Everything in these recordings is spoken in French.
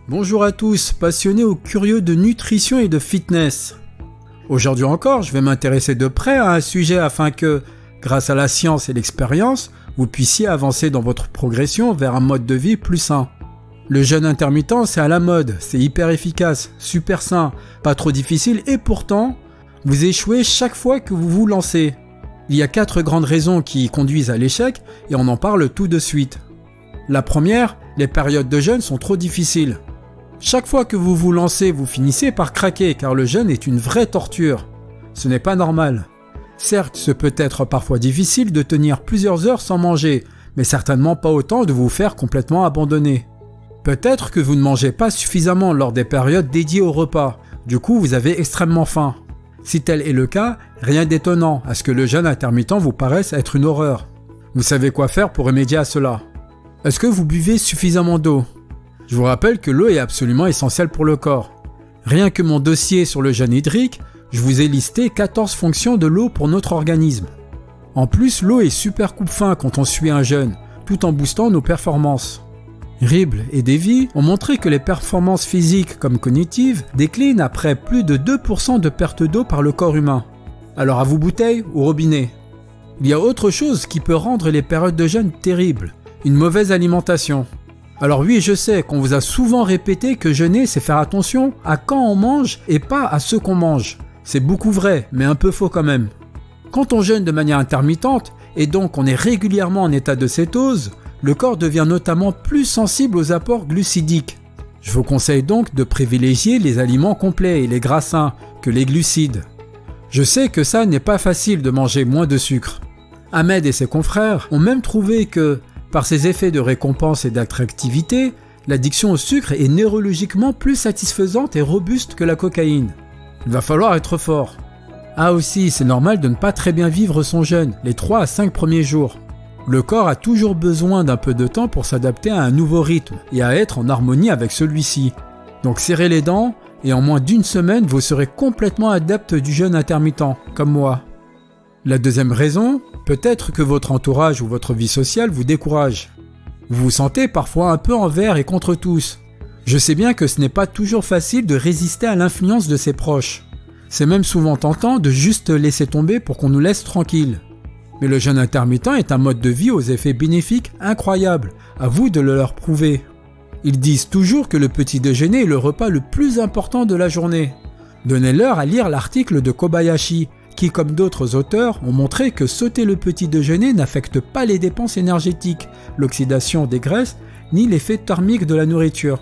Bonjour à tous, passionnés ou curieux de nutrition et de fitness. Aujourd'hui encore, je vais m'intéresser de près à un sujet afin que, grâce à la science et l'expérience, vous puissiez avancer dans votre progression vers un mode de vie plus sain. Le jeûne intermittent, c'est à la mode, c'est hyper efficace, super sain, pas trop difficile et pourtant, vous échouez chaque fois que vous vous lancez. Il y a 4 grandes raisons qui conduisent à l'échec et on en parle tout de suite. La première, les périodes de jeûne sont trop difficiles. Chaque fois que vous vous lancez, vous finissez par craquer car le jeûne est une vraie torture. Ce n'est pas normal. Certes, ce peut être parfois difficile de tenir plusieurs heures sans manger, mais certainement pas autant de vous faire complètement abandonner. Peut-être que vous ne mangez pas suffisamment lors des périodes dédiées au repas, du coup vous avez extrêmement faim. Si tel est le cas, rien d'étonnant à ce que le jeûne intermittent vous paraisse être une horreur. Vous savez quoi faire pour remédier à cela. Est-ce que vous buvez suffisamment d'eau ? Je vous rappelle que l'eau est absolument essentielle pour le corps. Rien que mon dossier sur le jeûne hydrique, je vous ai listé 14 fonctions de l'eau pour notre organisme. En plus, l'eau est super coupe-faim quand on suit un jeûne, tout en boostant nos performances. Ribble et Davy ont montré que les performances physiques comme cognitives déclinent après plus de 2% de perte d'eau par le corps humain. Alors à vous bouteille ou robinet. Il y a autre chose qui peut rendre les périodes de jeûne terribles, une mauvaise alimentation. Alors oui, je sais qu'on vous a souvent répété que jeûner, c'est faire attention à quand on mange et pas à ce qu'on mange. C'est beaucoup vrai, mais un peu faux quand même. Quand on jeûne de manière intermittente, et donc on est régulièrement en état de cétose, le corps devient notamment plus sensible aux apports glucidiques. Je vous conseille donc de privilégier les aliments complets et les gras sains que les glucides. Je sais que ça n'est pas facile de manger moins de sucre. Ahmed et ses confrères ont même trouvé que, par ses effets de récompense et d'attractivité, l'addiction au sucre est neurologiquement plus satisfaisante et robuste que la cocaïne. Il va falloir être fort. Ah aussi, c'est normal de ne pas très bien vivre son jeûne, les 3 à 5 premiers jours. Le corps a toujours besoin d'un peu de temps pour s'adapter à un nouveau rythme et à être en harmonie avec celui-ci. Donc serrez les dents et en moins d'1 semaine, vous serez complètement adepte du jeûne intermittent, comme moi. La deuxième raison, peut-être que votre entourage ou votre vie sociale vous décourage. Vous vous sentez parfois un peu envers et contre tous. Je sais bien que ce n'est pas toujours facile de résister à l'influence de ses proches. C'est même souvent tentant de juste laisser tomber pour qu'on nous laisse tranquille. Mais le jeûne intermittent est un mode de vie aux effets bénéfiques incroyables, à vous de le leur prouver. Ils disent toujours que le petit déjeuner est le repas le plus important de la journée. Donnez-leur à lire l'article de Kobayashi, qui, comme d'autres auteurs, ont montré que sauter le petit déjeuner n'affecte pas les dépenses énergétiques, l'oxydation des graisses, ni l'effet thermique de la nourriture.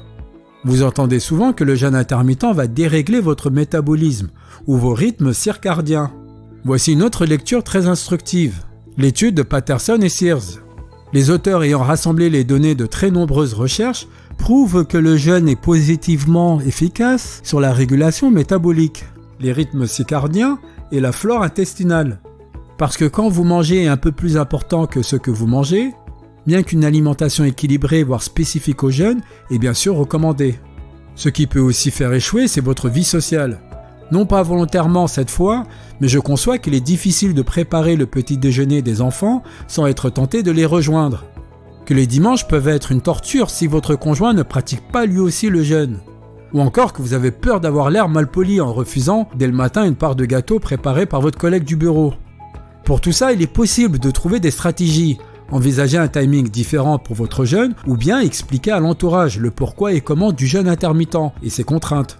Vous entendez souvent que le jeûne intermittent va dérégler votre métabolisme ou vos rythmes circadiens. Voici une autre lecture très instructive, l'étude de Patterson et Sears. Les auteurs ayant rassemblé les données de très nombreuses recherches prouvent que le jeûne est positivement efficace sur la régulation métabolique, les rythmes circadiens et la flore intestinale. Parce que quand vous mangez est un peu plus important que ce que vous mangez, bien qu'une alimentation équilibrée voire spécifique au jeûne est bien sûr recommandée. Ce qui peut aussi faire échouer, c'est votre vie sociale. Non pas volontairement cette fois, mais je conçois qu'il est difficile de préparer le petit déjeuner des enfants sans être tenté de les rejoindre. Que les dimanches peuvent être une torture si votre conjoint ne pratique pas lui aussi le jeûne. Ou encore que vous avez peur d'avoir l'air malpoli en refusant dès le matin une part de gâteau préparée par votre collègue du bureau. Pour tout ça, il est possible de trouver des stratégies, envisager un timing différent pour votre jeûne ou bien expliquer à l'entourage le pourquoi et comment du jeûne intermittent et ses contraintes.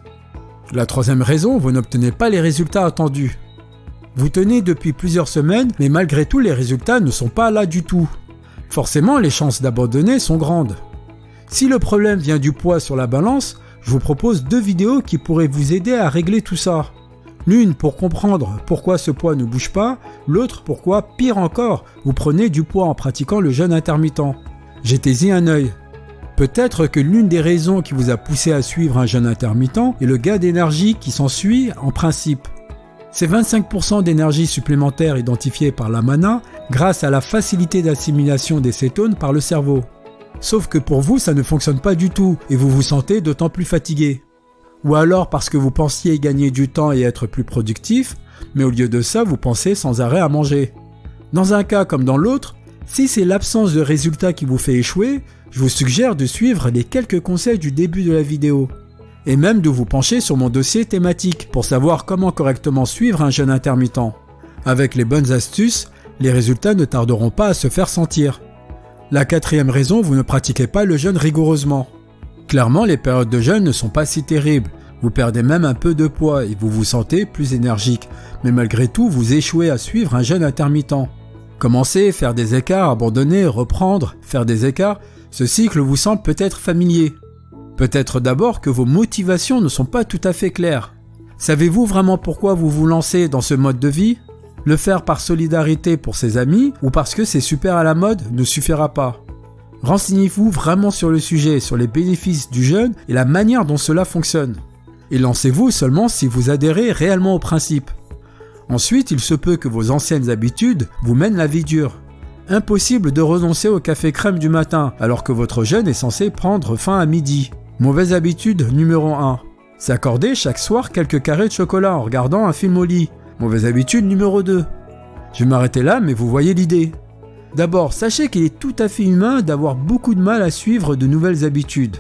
La troisième raison, vous n'obtenez pas les résultats attendus. Vous tenez depuis plusieurs semaines, mais malgré tout, les résultats ne sont pas là du tout. Forcément, les chances d'abandonner sont grandes. Si le problème vient du poids sur la balance, je vous propose 2 vidéos qui pourraient vous aider à régler tout ça. L'une pour comprendre pourquoi ce poids ne bouge pas, l'autre pourquoi, pire encore, vous prenez du poids en pratiquant le jeûne intermittent. Jetez-y un œil. Peut-être que l'une des raisons qui vous a poussé à suivre un jeûne intermittent est le gain d'énergie qui s'ensuit en principe. C'est 25% d'énergie supplémentaire identifiée par la mana grâce à la facilité d'assimilation des cétones par le cerveau. Sauf que pour vous, ça ne fonctionne pas du tout et vous vous sentez d'autant plus fatigué. Ou alors parce que vous pensiez gagner du temps et être plus productif, mais au lieu de ça, vous pensez sans arrêt à manger. Dans un cas comme dans l'autre, Si c'est l'absence de résultats qui vous fait échouer, je vous suggère de suivre les quelques conseils du début de la vidéo. Et même de vous pencher sur mon dossier thématique pour savoir comment correctement suivre un jeûne intermittent. Avec les bonnes astuces, les résultats ne tarderont pas à se faire sentir. La quatrième raison, vous ne pratiquez pas le jeûne rigoureusement. Clairement, les périodes de jeûne ne sont pas si terribles. Vous perdez même un peu de poids et vous vous sentez plus énergique. Mais malgré tout, vous échouez à suivre un jeûne intermittent. Commencer, faire des écarts, abandonner, reprendre, faire des écarts, ce cycle vous semble peut-être familier. Peut-être d'abord que vos motivations ne sont pas tout à fait claires. Savez-vous vraiment pourquoi vous vous lancez dans ce mode de vie ? Le faire par solidarité pour ses amis ou parce que c'est super à la mode ne suffira pas. Renseignez-vous vraiment sur le sujet, sur les bénéfices du jeûne et la manière dont cela fonctionne. Et lancez-vous seulement si vous adhérez réellement au principe. Ensuite, il se peut que vos anciennes habitudes vous mènent la vie dure. Impossible de renoncer au café crème du matin alors que votre jeûne est censé prendre fin à midi. Mauvaise habitude numéro 1. S'accorder chaque soir quelques carrés de chocolat en regardant un film au lit. Mauvaise habitude numéro 2. Je vais m'arrêter là, mais vous voyez l'idée. D'abord, sachez qu'il est tout à fait humain d'avoir beaucoup de mal à suivre de nouvelles habitudes.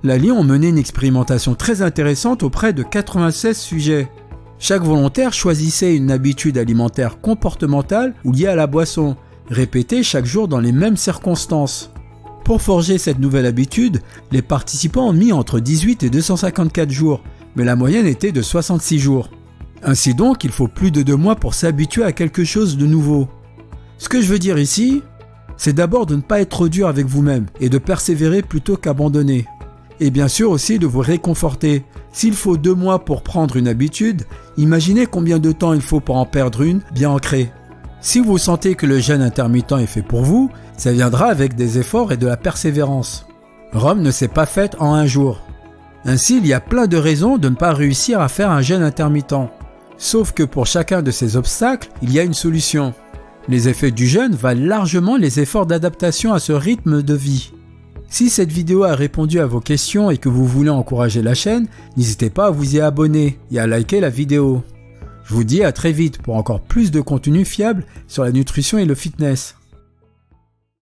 La Lyon a mené une expérimentation très intéressante auprès de 96 sujets. Chaque volontaire choisissait une habitude alimentaire comportementale ou liée à la boisson, répétée chaque jour dans les mêmes circonstances. Pour forger cette nouvelle habitude, les participants ont mis entre 18 et 254 jours, mais la moyenne était de 66 jours. Ainsi donc, il faut plus de 2 mois pour s'habituer à quelque chose de nouveau. Ce que je veux dire ici, c'est d'abord de ne pas être trop dur avec vous-même et de persévérer plutôt qu'abandonner. Et bien sûr aussi de vous réconforter. S'il faut 2 mois pour prendre une habitude, imaginez combien de temps il faut pour en perdre une bien ancrée. Si vous sentez que le jeûne intermittent est fait pour vous, ça viendra avec des efforts et de la persévérance. Rome ne s'est pas faite en un jour. Ainsi, il y a plein de raisons de ne pas réussir à faire un jeûne intermittent. Sauf que pour chacun de ces obstacles, il y a une solution. Les effets du jeûne valent largement les efforts d'adaptation à ce rythme de vie. Si cette vidéo a répondu à vos questions et que vous voulez encourager la chaîne, n'hésitez pas à vous y abonner et à liker la vidéo. Je vous dis à très vite pour encore plus de contenu fiable sur la nutrition et le fitness.